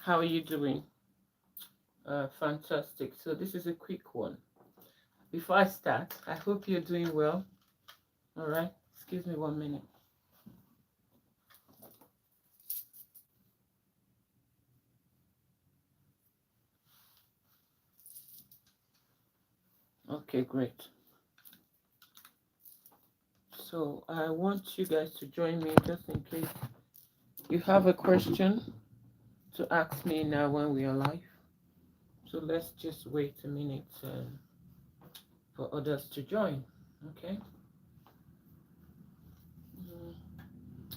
How are you doing? Fantastic. So this is a quick one. Before I start, I hope you're doing well. All right. Excuse me 1 minute. Okay, great. So I want you guys to join me just in case you have a question to ask me now when we are live. So let's just wait a minute for others to join. Okay.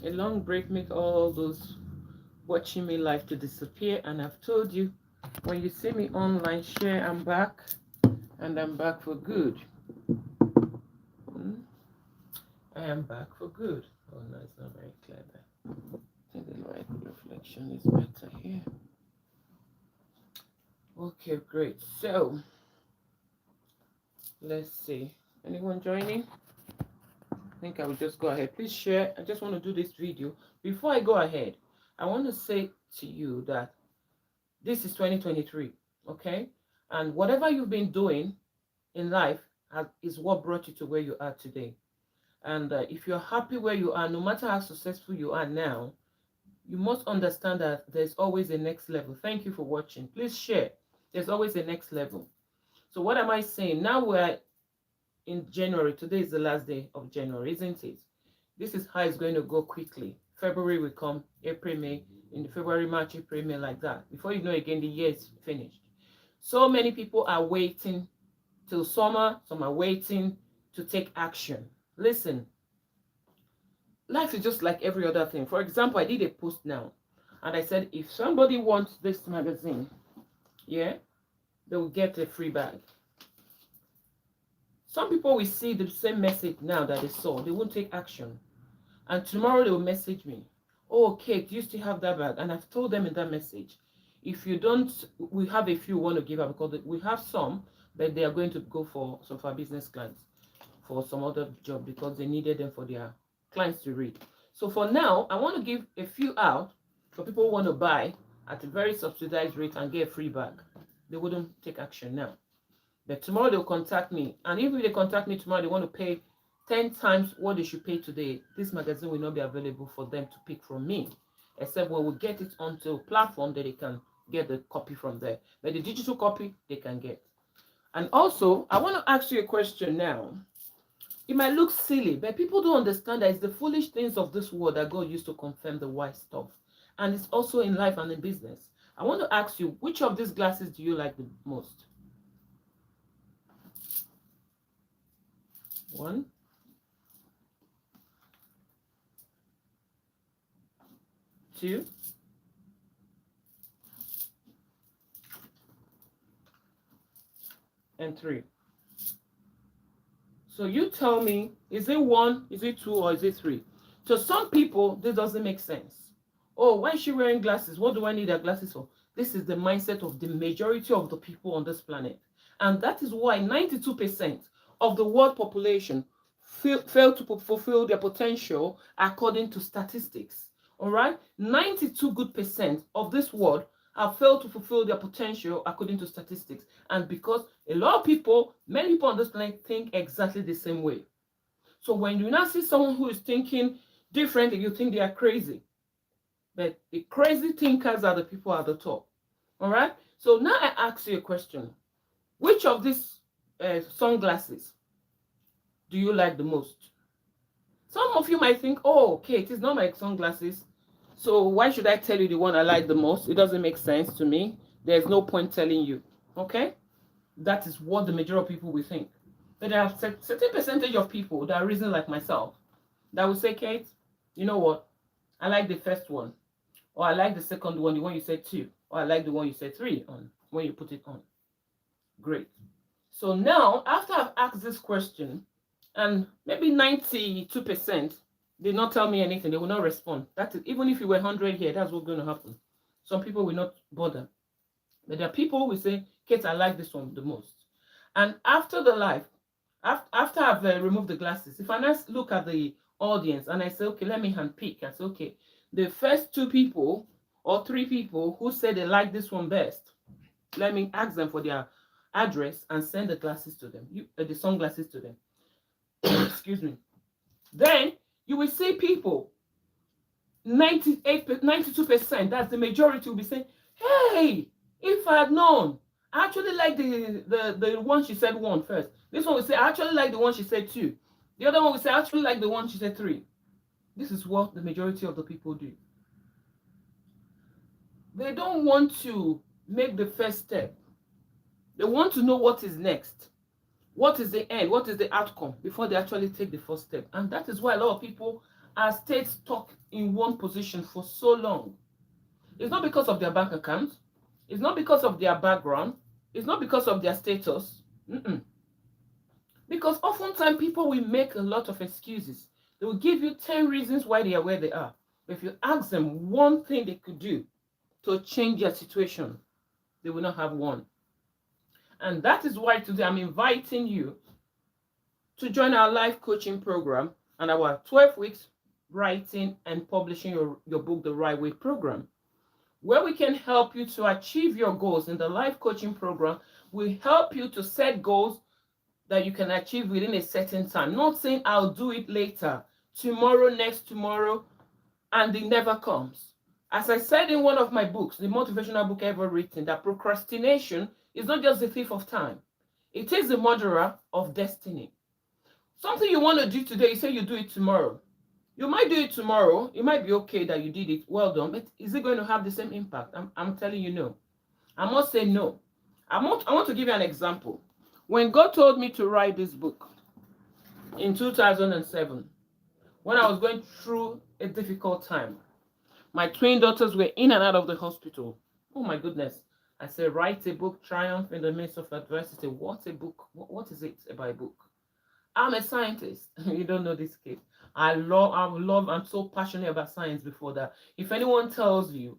A long break make all those watching me live to disappear, and I've told you when you see me online, share I'm back, and I'm back for good. I am back for good. Oh no, it's not very clear there. I think the light reflection is better here. Okay, great. So let's see. Anyone joining? I think I will just go ahead. Please share. I just want to do this video. Before I go ahead, I want to say to you that this is 2023, okay? And whatever you've been doing in life is what brought you to where you are today. And if you're happy where you are, no matter how successful you are now, you must understand that there's always a next level. Thank you for watching. Please share. There's always a next level. So what am I saying? Now we're in January. Today is the last day of January, isn't it? This is how it's going to go quickly. February will come, April, May, in February, March, April, May, like that. Before you know again, the year is finished. So many people are waiting till summer. Some are waiting to take action. Listen, life is just like every other thing. For example, I did a post now, and I said, if somebody wants this magazine, yeah, they will get a free bag. Some people will see the same message now that they saw. They won't take action. And tomorrow they will message me. Oh, Kate, do you still have that bag? And I've told them in that message, if you don't, we have a few want to give up because we have some, but they are going to go for some of our business clients for some other job because they needed them for their clients to read. So for now, I want to give a few out for people who want to buy at a very subsidized rate and get a free bag. They wouldn't take action now. But tomorrow they'll contact me. And if they contact me tomorrow, they want to pay 10 times what they should pay today. This magazine will not be available for them to pick from me, except when we get it onto a platform that they can get the copy from there. But the digital copy they can get. And also, I want to ask you a question now. It might look silly, but people don't understand that it's the foolish things of this world that God used to confirm the wise stuff. And it's also in life and in business. I want to ask you, which of these glasses do you like the most? One, two, and three. So you tell me, is it one, is it two, or is it three? To some people, this doesn't make sense. Oh, why is she wearing glasses? What do I need her glasses for? This is the mindset of the majority of the people on this planet. And that is why 92% of the world population fail to fulfill their potential according to statistics. All right? 92 good percent of this world have failed to fulfill their potential according to statistics. And because a lot of people, many people on this planet think exactly the same way. So when you now see someone who is thinking differently, you think they are crazy. But the crazy thinkers are the people at the top. All right? So now I ask you a question. Which of these sunglasses do you like the most? Some of you might think, oh, okay, it is not my sunglasses. So why should I tell you the one I like the most? It doesn't make sense to me. There's no point telling you. Okay? That is what the majority of people will think. But there are a certain percentage of people that reason like myself that will say, Kate, you know what? I like the first one. Or I like the second one, the one you said two. Or I like the one you said three on when you put it on. Great. So now, after I've asked this question, and maybe 92% did not tell me anything, they will not respond. That is, even if you were 100 here, that's what's going to happen. Some people will not bother. But there are people who will say, Kate, I like this one the most. And after the live, after I've removed the glasses, if I now look at the audience and I say, okay, let me handpick. I say, okay, the first two people or 3 people who say they like this one best, let me ask them for their address and send the glasses to them, the sunglasses to them. Excuse me. Then you will see people, 92%, that's the majority, will be saying, hey, if I had known, I actually like the one she said one first. This one will say, I actually like the one she said two. The other one will say, I actually like the one she said three. This is what the majority of the people do. They don't want to make the first step. They want to know what is next. What is the end? What is the outcome before they actually take the first step? And that is why a lot of people are stayed stuck in one position for so long. It's not because of their bank account. It's not because of their background. It's not because of their status. Because oftentimes people will make a lot of excuses. They will give you 10 reasons why they are where they are. But if you ask them one thing they could do to change their situation, they will not have one. And that is why today I'm inviting you to join our life coaching program and our 12 weeks writing and publishing your book, The Right Way program, where we can help you to achieve your goals. In the life coaching program, we help you to set goals that you can achieve within a certain time. Not saying I'll do it later, tomorrow, next tomorrow, and it never comes. As I said in one of my books, the motivational book ever written, that procrastination is not just the thief of time. It is the murderer of destiny. Something you want to do today, you say you do it tomorrow. You might do it tomorrow. It might be okay that you did it. Well done. But is it going to have the same impact? I'm telling you no. I must say no. I want to give you an example. When God told me to write this book in 2007, when I was going through a difficult time, my twin daughters were in and out of the hospital. Oh my goodness. I said, write a book, Triumph in the Midst of Adversity. What a book. What is it about a book? I'm a scientist. You don't know this kid. I'm so passionate about science before that. If anyone tells you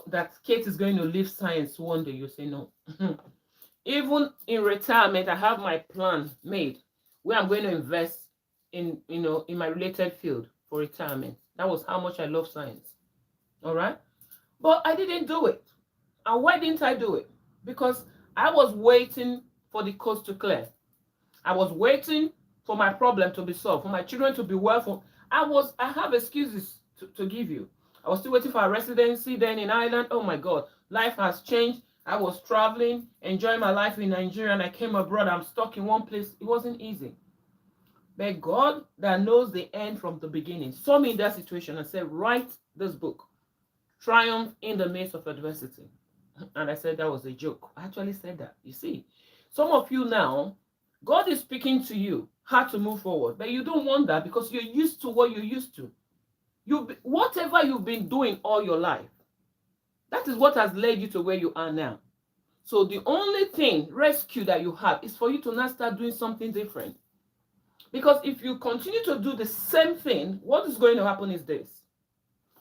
that Kate is going to leave science one day, you say no. Even in retirement, I have my plan made where I'm going to invest in my related field for retirement. That was how much I love science. All right. But I didn't do it. And why didn't I do it? Because I was waiting for the coast to clear. I was waiting for my problem to be solved, for my children to be well. I have excuses to give you. I was still waiting for a residency then in Ireland. Oh my God, life has changed. I was traveling, enjoying my life in Nigeria, and I came abroad. I'm stuck in one place. It wasn't easy. But God, that knows the end from the beginning, saw me in that situation and said, write this book, Triumph in the Midst of Adversity. And I said that was a joke. I actually said that. You see, some of you now, God is speaking to you how to move forward, but you don't want that because you're used to what you're used to. Whatever you've been doing all your life, that is what has led you to where you are now. So the only thing, rescue that you have is for you to now start doing something different. Because if you continue to do the same thing, what is going to happen is this.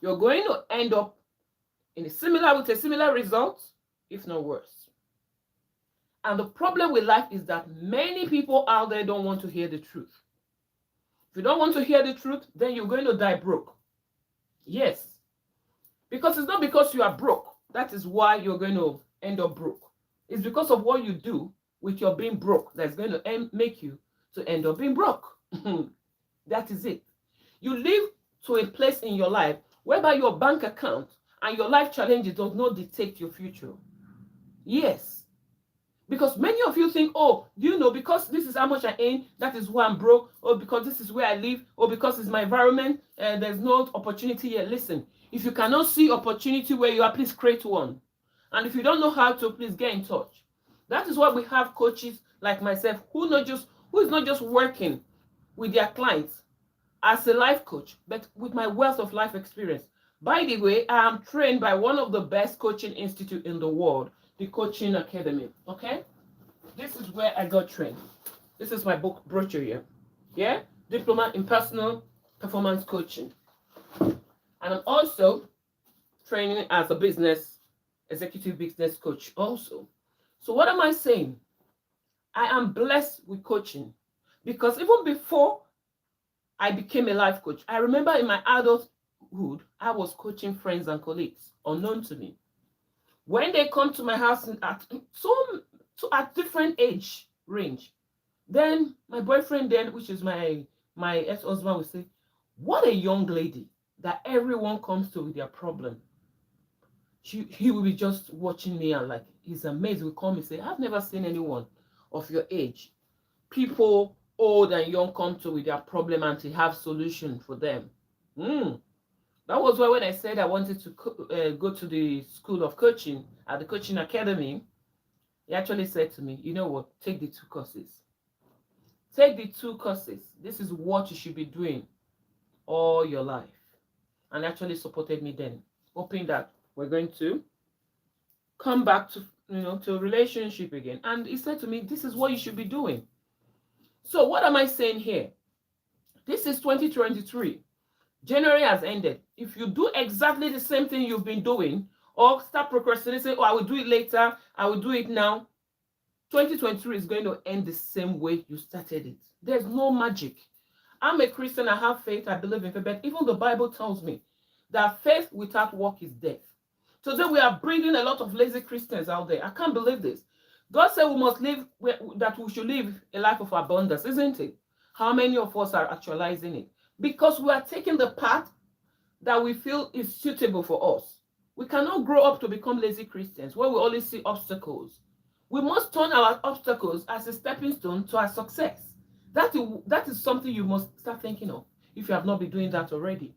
You're going to end up with a similar result, if not worse. And the problem with life is that many people out there don't want to hear the truth. If you don't want to hear the truth, then you're going to die broke. Yes. Because it's not because you are broke. That is why you're going to end up broke. It's because of what you do with your being broke that's going to make you to end up being broke. That is it. You live to a place in your life whereby your bank account and your life challenges does not dictate your future. Yes. Because many of you think, oh, because this is how much I earn, that is why I'm broke, or because this is where I live, or because it's my environment, and there's no opportunity here. Listen, if you cannot see opportunity where you are, please create one. And if you don't know how to, please get in touch. That is why we have coaches like myself who is not just working with their clients as a life coach, but with my wealth of life experience. By the way, I am trained by one of the best coaching institutes in the world, the Coaching Academy. Okay, this is where I got trained. This is my book brochure here. Yeah, Diploma in Personal Performance Coaching, and I'm also training as a executive business coach also. So what am I saying? I am blessed with coaching because even before I became a life coach, I remember in my adult I was coaching friends and colleagues, unknown to me. When they come to my house at different age range, then my boyfriend then, which is my ex-husband, will say, "What a young lady that everyone comes to with their problem." He will be just watching me and like he's amazed. Will come and say, "I've never seen anyone of your age. People old and young come to with their problem and to have solution for them." Mm. That was why when I said I wanted to go to the school of coaching at the coaching academy, he actually said to me, "You know what? Take the two courses. Take the two courses. This is what you should be doing all your life." And actually supported me then, hoping that we're going to come back to to a relationship again. And he said to me, "This is what you should be doing." So what am I saying here? This is 2023. January has ended. If you do exactly the same thing you've been doing, or start procrastinating, say, "Oh, I will do it later, I will do it now," 2023 is going to end the same way you started it. There's no magic. I'm a Christian, I have faith, I believe in faith, but even the Bible tells me that faith without work is death. Today we are breeding a lot of lazy Christians out there. I can't believe this. God said we must live, that we should live a life of abundance, isn't it? How many of us are actualizing it? Because we are taking the path that we feel is suitable for us. We cannot grow up to become lazy Christians where we only see obstacles. We must turn our obstacles as a stepping stone to our success. That is something you must start thinking of if you have not been doing that already.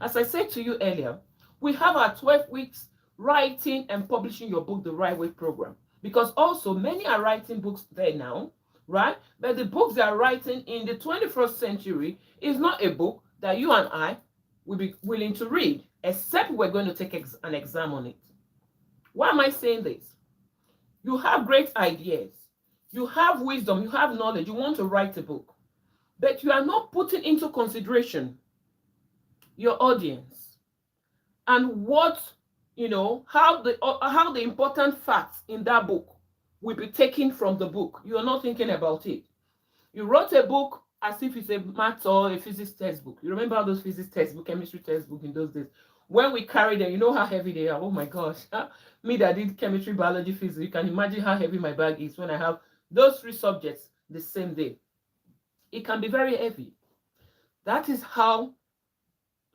As I said to you earlier, we have our 12 weeks writing and publishing your book the right way program. Because also many are writing books there now, right? But the books they are writing in the 21st century is not a book that you and I will be willing to read, except we're going to take an exam on it. Why am I saying this? You have great ideas, you have wisdom, you have knowledge, you want to write a book, but you are not putting into consideration your audience and what, how the important facts in that book will be taken from the book. You are not thinking about it. You wrote a book as if it's a math or a physics textbook. You remember how those physics textbook, chemistry textbook in those days? When we carry them, you know how heavy they are. Oh my gosh. Me that did chemistry, biology, physics, you can imagine how heavy my bag is when I have those three subjects the same day. It can be very heavy. That is how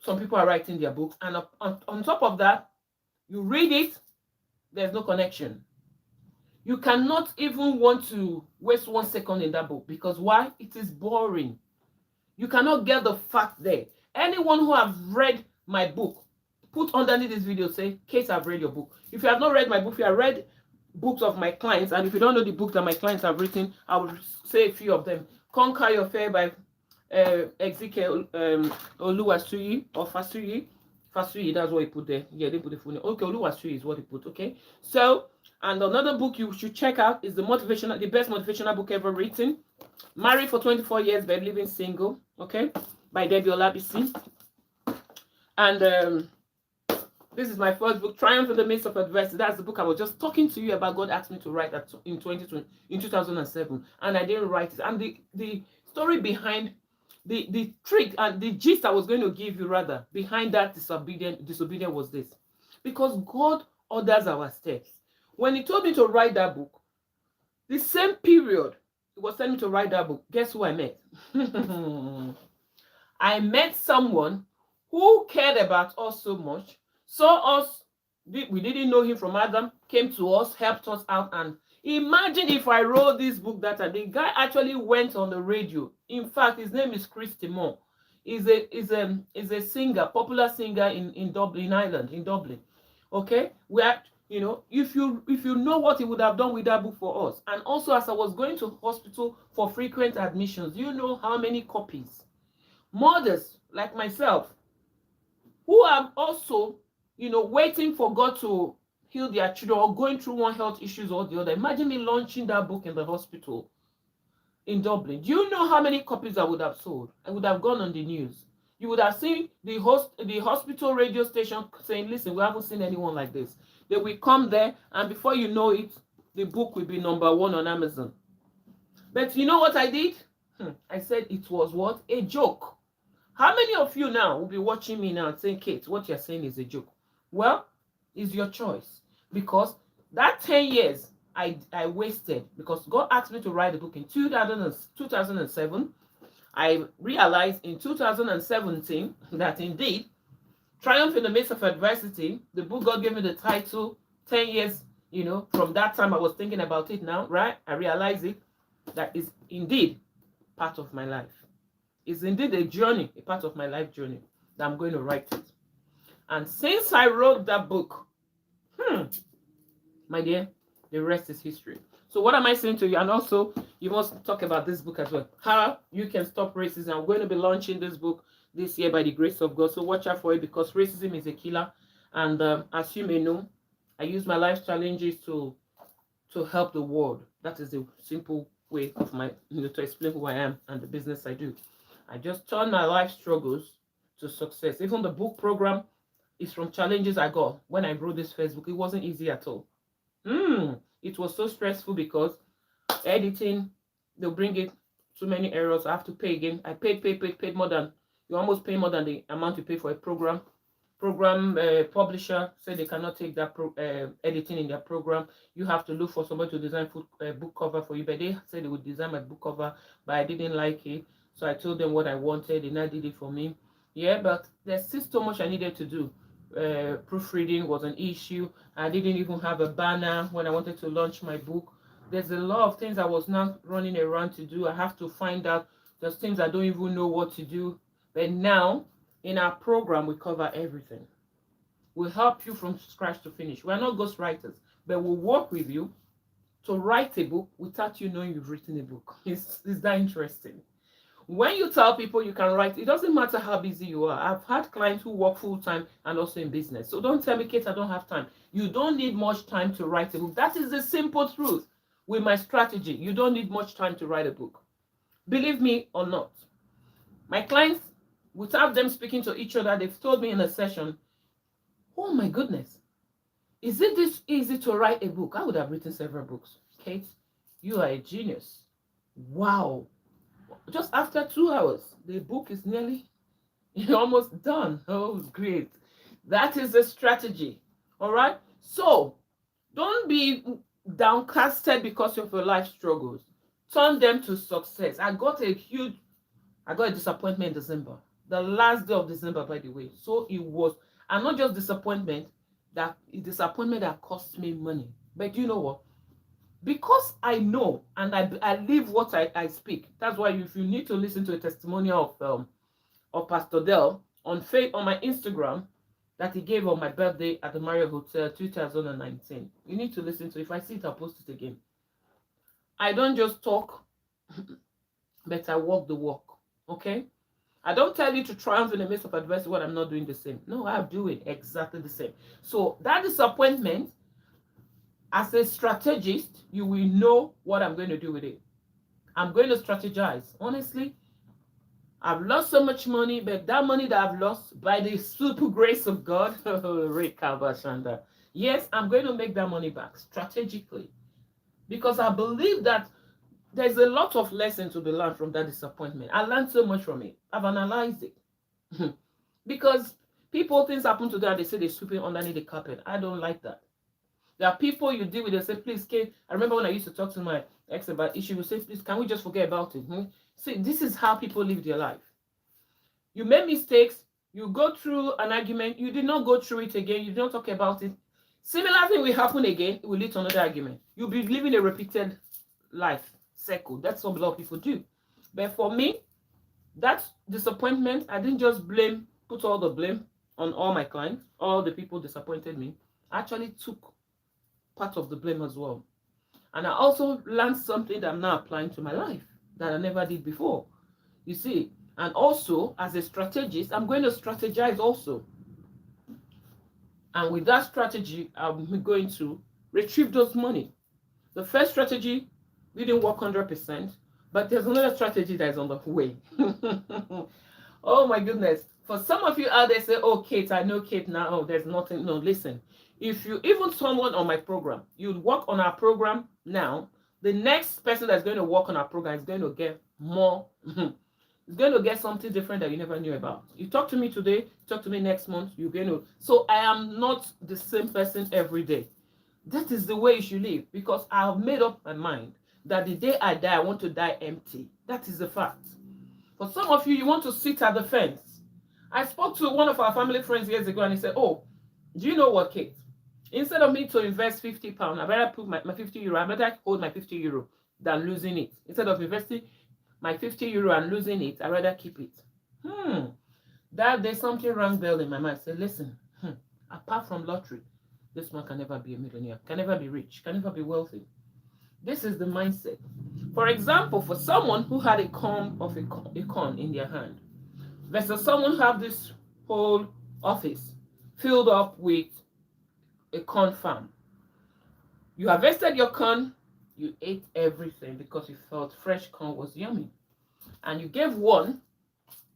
some people are writing their books. And on top of that, you read it, there's no connection. You cannot even want to waste 1 second in that book because why? It is boring. You cannot get the fact there. Anyone who have read my book, put underneath this video, say, "Kate, I've read your book." If you have not read my book, if you have read books of my clients, and if you don't know the books that my clients have written, I will say a few of them. Conquer Your Fear by Ezekiel Oluwasuyi or Fasuyi. Fasuyi, that's what he put there. Yeah, they put the full name. Okay, Oluwasuyi is what he put. Okay, so and another book you should check out is the best motivational book ever written, Married for 24 Years but Living Single. Okay, by Debbie Olabisi. And this is my first book, Triumph in the Midst of Adversity. That's the book I was just talking to you about. God asked me to write that in 2007, and I didn't write it. And the story behind the trick and the gist I was going to give you rather behind that disobedience was this. Because God orders our steps. When he told me to write that book, the same period he was telling me to write that book, guess who I met? I met someone who cared about us so much, saw us, we didn't know him from Adam, came to us, helped us out. And imagine if I wrote this book that the guy actually went on the radio. In fact, his name is Chris Timon. He's a singer, popular singer in Dublin, Ireland, in Dublin. Okay, if you know what he would have done with that book for us. And also, as I was going to hospital for frequent admissions, you know how many copies mothers like myself who are also waiting for God to heal their children or going through one health issues or the other. Imagine me launching that book in the hospital in Dublin. Do you know how many copies I would have sold? I would have gone on the news. You would have seen the hospital radio station saying, "Listen, we haven't seen anyone like this." They will come there, and before you know it, the book will be #1 on Amazon. But you know what I did? I said it was what? A joke. How many of you now will be watching me now and saying, Kate, what you're saying is a joke? Well, it's your choice. Because that 10 years I wasted, because God asked me to write a book in 2007. I realized in 2017 that indeed, Triumph in the Midst of Adversity, the book God gave me the title 10 years, from that time I was thinking about it now, right? I realized it, that is indeed part of my life. It's indeed a journey, a part of my life journey, that I'm going to write it. And since I wrote that book, my dear, the rest is history. So what am I saying to you? And also, you must talk about this book as well. How you can stop racism. I'm going to be launching this book this year by the grace of God. So watch out for it, because racism is a killer. And as you may know, I use my life challenges to help the world. That is the simple way of my, to explain who I am and the business I do. I just turn my life struggles to success. Even the book program is from challenges I got when I wrote this first book. It wasn't easy at all. It was so stressful because editing, they'll bring it too many errors. I have to pay again. I paid more than, you almost pay more than the amount you pay for a program. Publisher said they cannot take that editing in their program. You have to look for somebody to design book cover for you. But they said they would design my book cover, but I didn't like it. So I told them what I wanted, and they did it for me. Yeah, but there's still so much I needed to do. Proofreading was an issue. I didn't even have a banner when I wanted to launch my book. There's a lot of things I was now running around to do. I have to find out. There's things I don't even know what to do. But now, in our program, we cover everything. We'll help you from scratch to finish. We're not ghostwriters, but we'll work with you to write a book without you knowing you've written a book. It's that interesting. When you tell people you can write, it doesn't matter how busy you are. I've had clients who work full-time and also in business. So don't tell me, Kate, I don't have time. You don't need much time to write a book. That is the simple truth with my strategy. You don't need much time to write a book. Believe me or not. My clients, without them speaking to each other, they've told me in a session, oh my goodness, is it this easy to write a book? I would have written several books. Kate, you are a genius. Wow. Just after 2 hours, the book is nearly almost done. Oh, great. That is a strategy. All right. So don't be downcasted because of your life struggles. Turn them to success. I got a disappointment in December. The last day of December, by the way. So it was, and not just disappointment, disappointment that cost me money. But you know what? Because I know and I live what I speak. That's why if you need to listen to a testimonial of Pastor Dell on my Instagram that he gave on my birthday at the Marriott Hotel 2019, you need to listen to it. If I see it, I'll post it again. I don't just talk, but I walk the walk. Okay? I don't tell you to triumph in the midst of adversity when I'm not doing the same. No, I'm doing exactly the same. So that disappointment, as a strategist, you will know what I'm going to do with it. I'm going to strategize. Honestly, I've lost so much money, but that money that I've lost, by the super grace of God, yes, I'm going to make that money back strategically. Because I believe that there's a lot of lesson to be learned from that disappointment. I learned so much from it. I've analyzed it. Because things happen to them, they say they're sweeping underneath the carpet. I don't like that. There are people you deal with, they say, please, Kate. I remember when I used to talk to my ex about issue, would say, please, can we just forget about it? See, this is how people live their life. You make mistakes, you go through an argument, you did not go through it again, you did not talk about it. Similar thing will happen again, it will lead to another argument. You'll be living a repeated life cycle. That's what a lot of people do. But for me, that disappointment, I didn't just put all the blame on all my clients, all the people disappointed me. I actually took part of the blame as well. And I also learned something that I'm now applying to my life that I never did before. You see, and also as a strategist, I'm going to strategize also. And with that strategy, I'm going to retrieve those money. The first strategy didn't work 100%, but there's another strategy that is on the way. Oh my goodness. For some of you out there say, oh, Kate, I know Kate now. Oh, there's nothing. No, listen. If you even someone on my program, you'd work on our program now, the next person that's going to work on our program is going to get more is going to get something different that you never knew about. You talk to me today, talk to me next month, you're going to. So I am not the same person every day. That is the way you should live, because I have made up my mind that the day I die, I want to die empty. That is the fact. For some of you, you want to sit at the fence. I spoke to one of our family friends years ago and he said, oh, do you know what, Kate? Instead of me to invest £50, I better put my €50, I better hold my €50 than losing it. Instead of investing my €50 and losing it, I rather keep it. That there's something wrong bell in my mind. Say, listen, apart from lottery, this man can never be a millionaire, can never be rich, can never be wealthy. This is the mindset. For example, for someone who had a corn in their hand versus someone who have this whole office filled up with a corn farm. You harvested your corn, you ate everything because you felt fresh corn was yummy. And you gave one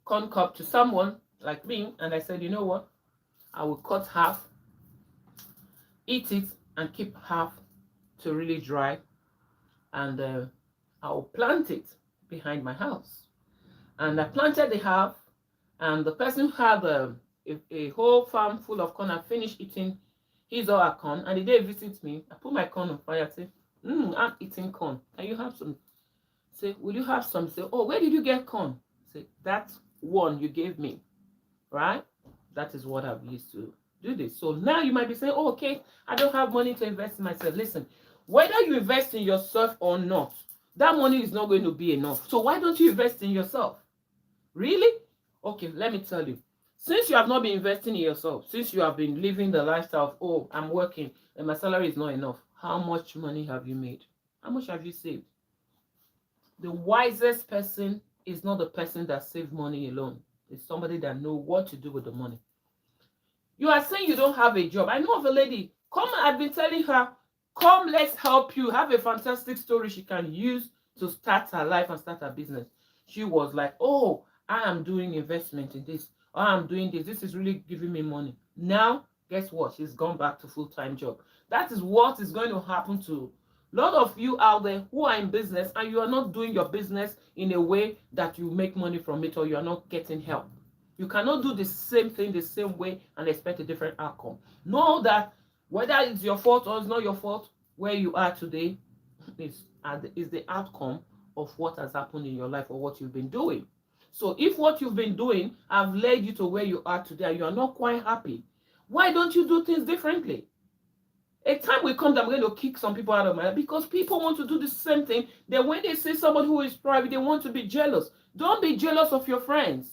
corn cup to someone like me, and I said, you know what? I will cut half, eat it, and keep half to really dry, and I'll plant it behind my house. And I planted the half, and the person who had a whole farm full of corn and finished eating his or her corn, and the day he visits me, I put my corn on fire. I say, I'm eating corn. Can you have some? Say, will you have some? Say, oh, where did you get corn? Say, that one you gave me, right? That is what I've used to do this. So now you might be saying, oh, okay, I don't have money to invest in myself. Listen, whether you invest in yourself or not, that money is not going to be enough. So why don't you invest in yourself? Really? Okay, let me tell you. Since you have not been investing in yourself, since you have been living the lifestyle of, oh, I'm working and my salary is not enough, how much money have you made? How much have you saved? The wisest person is not the person that saves money alone. It's somebody that knows what to do with the money. You are saying you don't have a job. I know of a lady. Come, I've been telling her, come, let's help you. Have a fantastic story she can use to start her life and start her business. She was like, oh, I am doing investment in this. Oh, I'm doing this. This is really giving me money. Now, guess what? She's gone back to full-time job. That is what is going to happen to a lot of you out there who are in business and you are not doing your business in a way that you make money from it, or you are not getting help. You cannot do the same thing the same way and expect a different outcome. Know that whether it's your fault or it's not your fault, where you are today is the outcome of what has happened in your life or what you've been doing. So if what you've been doing have led you to where you are today and you are not quite happy, why don't you do things differently? A time will come that I'm going to kick some people out of my life because people want to do the same thing. Then when they see someone who is private, they want to be jealous. Don't be jealous of your friends.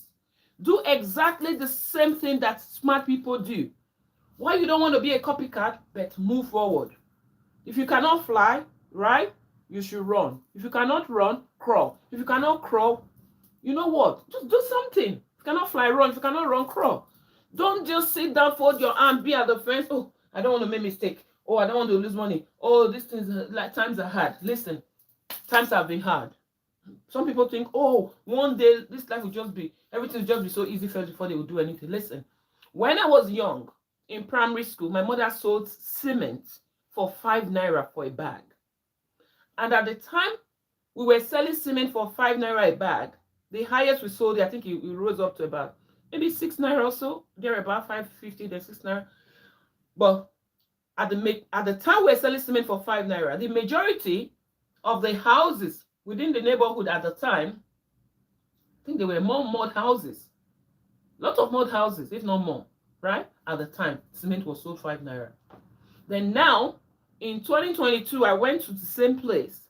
Do exactly the same thing that smart people do. Why you don't want to be a copycat, but move forward. If you cannot fly, right, you should run. If you cannot run, crawl. If you cannot crawl, you know what? Just do something. If you cannot fly, run. If you cannot run, crawl. Don't just sit down, fold your arm, be at the fence. Oh, I don't want to make a mistake. Oh, I don't want to lose money. Oh, these things, like, times are hard. Listen, times have been hard. Some people think, oh, one day this life will just be, everything will just be so easy first before they will do anything. Listen, when I was young, in primary school, my mother sold cement for 5 naira for a bag. And at the time we were selling cement for 5 naira a bag, the highest we sold, I think it rose up to about maybe 6 naira or so. They're about 5.50, then 6 naira. But at the time we were selling cement for 5 naira, the majority of the houses within the neighborhood at the time, I think there were more mud houses. A lot of mud houses, if not more, right? At the time, cement was sold 5 naira. Then now, in 2022, I went to the same place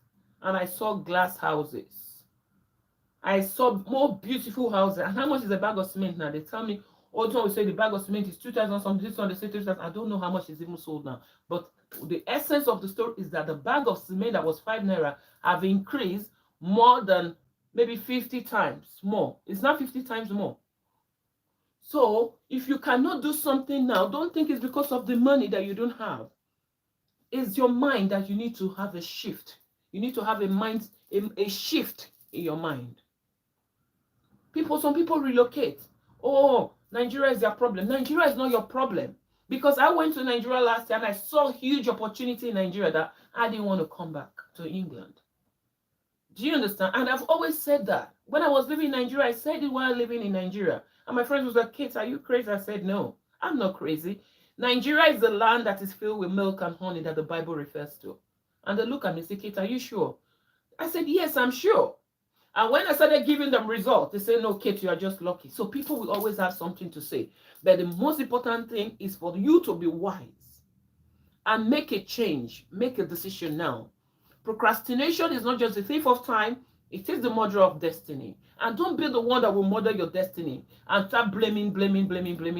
and I saw glass houses. I saw more beautiful houses. And how much is a bag of cement now? They tell me, oh, we say the bag of cement is 2,000 something, this one they say 2,000. I don't know how much is even sold now. But the essence of the story is that the bag of cement that was 5 naira have increased more than maybe 50 times more. It's not 50 times more. So if you cannot do something now, don't think it's because of the money that you don't have. It's your mind that you need to have a shift. You need to have a shift in your mind. Some people relocate. Oh, Nigeria is their problem. Nigeria is not your problem. Because I went to Nigeria last year and I saw huge opportunity in Nigeria that I didn't want to come back to England. Do you understand? And I've always said that. When I was living in Nigeria, I said it while living in Nigeria. And my friends was like, Kate, are you crazy? I said, no, I'm not crazy. Nigeria is the land that is filled with milk and honey that the Bible refers to. And they look at me and say, Kate, are you sure? I said, yes, I'm sure. And when I started giving them results, they say, no, Kate, you are just lucky. So people will always have something to say. But the most important thing is for you to be wise and make a change, make a decision now. Procrastination is not just a thief of time, it is the murderer of destiny. And don't be the one that will murder your destiny and start blaming,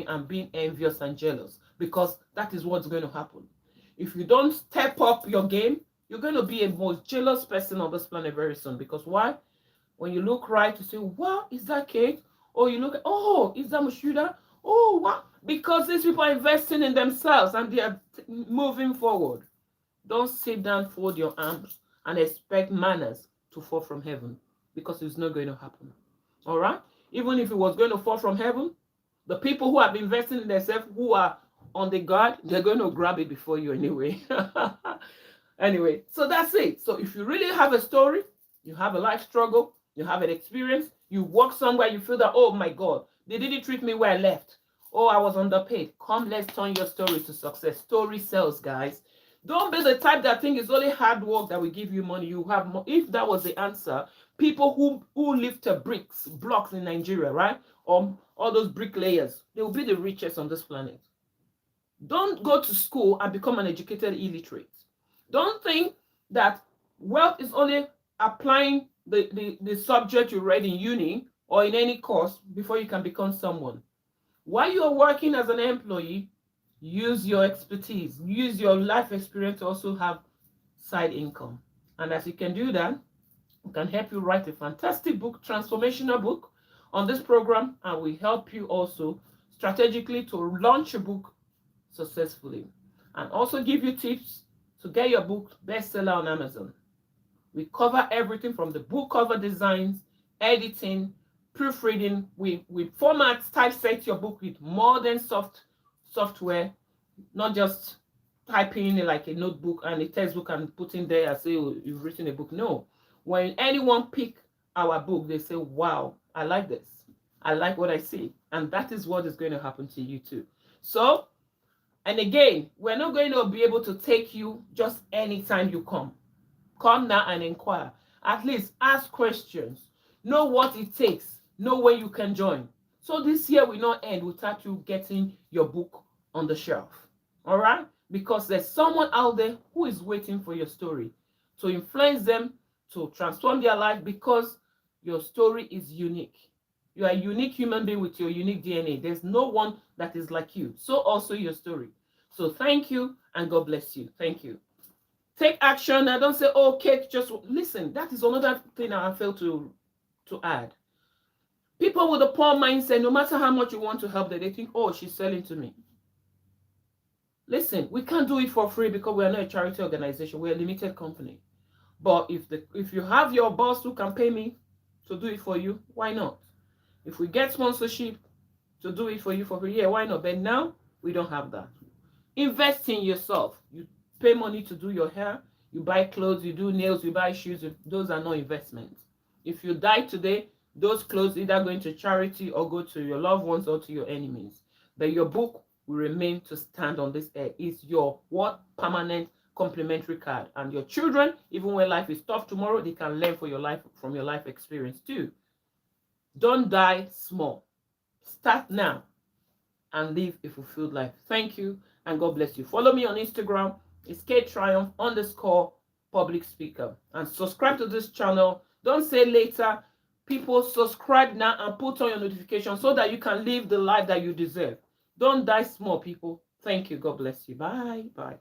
and being envious and jealous, because that is what's going to happen. If you don't step up your game, you're going to be a most jealous person on this planet very soon. Because why? When you look right, you say, wow, is that Kate? Or you look, oh, is that Mushuda? Oh, wow. Because these people are investing in themselves and they are moving forward. Don't sit down, fold your arms, and expect manners to fall from heaven, because it's not going to happen. All right? Even if it was going to fall from heaven, the people who have invested in themselves, who are on the guard, they're going to grab it before you anyway. Anyway, so that's it. So if you really have a story, you have a life struggle, you have an experience, you work somewhere, you feel that, oh my God, they didn't treat me where I left. Oh, I was underpaid. Come, let's turn your story to success. Story sells, guys. Don't be the type that think it's only hard work that will give you money. You have more. If that was the answer, people who lift blocks in Nigeria, right? All those bricklayers, they will be the richest on this planet. Don't go to school and become an educated illiterate. Don't think that wealth is only applying the subject you read in uni or in any course before you can become someone. While you're working as an employee, use your expertise, use your life experience to also have side income. And as you can do that, we can help you write a fantastic book, transformational book on this program, and we help you also strategically to launch a book successfully, and also give you tips to get your book bestseller on Amazon. We cover everything from the book cover designs, editing, proofreading. We format, typeset your book with modern software, not just typing in like a notebook and a textbook and putting there and say, oh, you've written a book. No. When anyone pick our book, they say, wow, I like this. I like what I see. And that is what is going to happen to you too. So, and again, we're not going to be able to take you just anytime you come. Come now and inquire. At least ask questions. Know what it takes. Know when you can join. So this year will not end without you getting your book on the shelf. All right? Because there's someone out there who is waiting for your story to influence them, to transform their life, because your story is unique. You are a unique human being with your unique DNA. There's no one that is like you. So also your story. So thank you, and God bless you. Thank you. Take action. I don't say, oh, Kate, just listen. That is another thing I failed to add. People with a poor mindset, no matter how much you want to help them, they think, oh, she's selling to me. Listen, we can't do it for free because we are not a charity organization. We're a limited company. But if you have your boss who can pay me to do it for you, why not? If we get sponsorship to do it for you for free, yeah, why not? But now we don't have that. Invest in yourself. You pay money to do your hair, you buy clothes, you do nails, you buy shoes. Those are not investments. If you die today, those clothes either going to charity or go to your loved ones or to your enemies. But your book will remain to stand on this earth. It's your permanent complimentary card. And your children, even when life is tough tomorrow, they can learn from your life experience too. Don't die small. Start now and live a fulfilled life. Thank you, and God bless you. Follow me on Instagram. It's KTriumph_public speaker. And subscribe to this channel. Don't say later. People, subscribe now and put on your notifications so that you can live the life that you deserve. Don't die small, people. Thank you. God bless you. Bye. Bye.